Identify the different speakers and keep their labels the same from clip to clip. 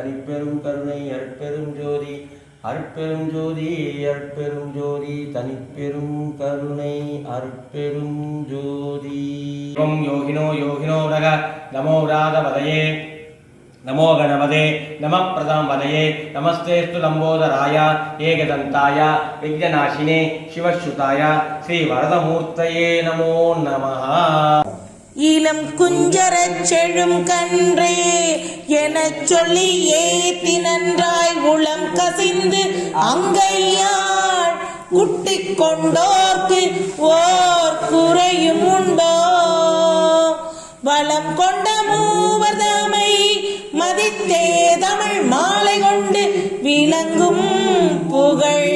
Speaker 1: தனிப்பெரும் கருணை அருட்பெரும் ஜோதி அருட்பெரும் ஜோதி அருட்பெரும் ஜோதி தனிப்பெரும் கருணை அருட்பெரும் ஜோதி. ஓம் யோகினோ யோகினோ ரக நமோ ராதவதயே நமோ கணபதே நம பிரதாம் வதயே நமஸ்தேஸ்து லம்போதராய ஏகதந்தாய விக்னநாசினே சிவசுதாய ஸ்ரீ வரதமூர்த்தயே நமோ நமஹ.
Speaker 2: இளம் குஞ்சரச் செழும் கன்றே எனச் சொல்லி ஏத்தி நன்றாய் உளம் கசிந்து அங்கையாள் குட்டிக் கொண்டோர்க்கு ஓர் குறையும் உண்டோ? வளம் கொண்ட மூவர் தாமை மதித்தே தமிழ் மாலை கொண்டு விளங்கும் புகழ்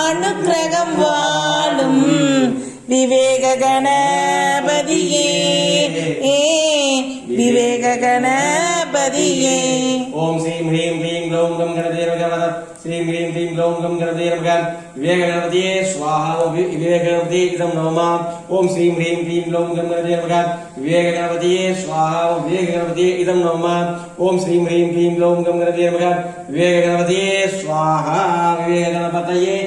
Speaker 2: அனுக்கிரகம் வாழும் விவேக கணபதியே விவேக கணபதியே.
Speaker 1: ஓம் ஸ்ரீம் ஹ்ரீம் க்ளீம் க்ளௌம் கம் கணபதியே நமக. ஸ்ரீம் ஹ்ரீம் க்ளீம் க்ளௌம் கம் கணபதியே நமக. விவேக கணபதியே ஸ்வாஹா. விவேக கணபதியே இதம் நமः. ஓம் ஸ்ரீம் ஹ்ரீம் க்ளீம் க்ளௌம் கம் கணபதியே நமக. விவேக கணபதியே ஸ்வாஹா. விவேக கணபதியே இதம் நமः. ஓம் ஸ்ரீம் ஹ்ரீம் க்ளீம் க்ளௌம் கம் கணபதியே நமக. விவேக கணபதியே ஸ்வாஹா. விவேக கணபதியே